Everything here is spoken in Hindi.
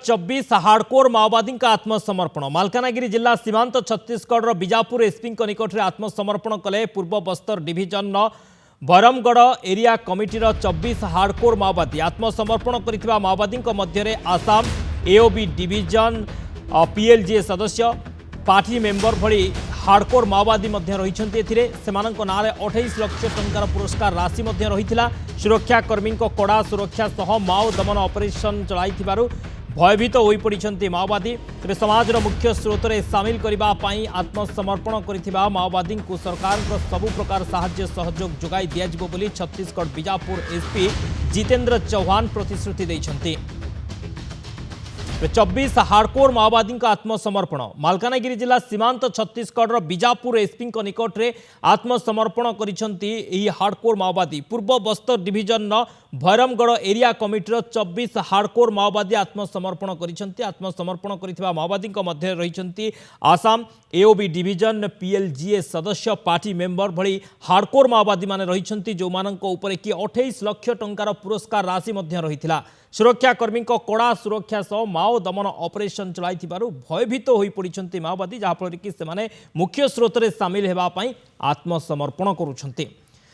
24 हार्डकोर माओवादी आत्मसमर्पण मालकानगिरी जिला सीमांत छत्तीसगढ़ बीजापुर एसपी निकट में आत्मसमर्पण कले पूर्व बस्तर डिविजन बरमगढ़ एरिया कमिटीर 24 हार्डकोर माओवादी आत्मसमर्पण कर माओवादी मध्य आसाम एओबी डिविजन पीएलजीए सदस्य पार्टी मेंबर भली हार्डकोर माओवादी रही नाँ 28 लाख टंकार पुरस्कार राशि रही सुरक्षाकर्मी कड़ा सुरक्षा सह माओ दमन ऑपरेशन चलाई भयभीत हो पड़ी माओवादी तेज समाज मुख्य स्रोत में सामिल करने आत्मसमर्पण कर माओवादी को सरकार सबु प्रकार साहाय्य सहयोग जोगाई दिज्व छत्तीसगढ़ बीजापुर एसपी जितेंद्र चौहान प्रतिश्रुति देते 24 हार्डकोर माओवादी आत्मसमर्पण मालकानगिरी जिला सीमांत छत्तीसगढ़ बीजापुर एसपी निकट में आत्मसमर्पण कर हार्डकोर माओवादी पूर्व बस्तर डिविजन भैरमगढ़ एरिया कमिटीर 24 हार्डकोर माओवादी आत्मसमर्पण आत्मसमर्पण कर माओवादी मध्य रही आसाम एओबी डिविजन पीएलजीए सदस्य पार्टी मेंबर भली हार्डकोर माओवादी माने रही जो कि 28 लाख टंकार पुरस्कार राशि रही सुरक्षाकर्मी कड़ा सुरक्षा सह माओ दमन ऑपरेशन चलाई भयभीत हो पड़ी माओवादी जहाँफल कि मुख्य स्रोत में सामिल होगापी आत्मसमर्पण करुछंती।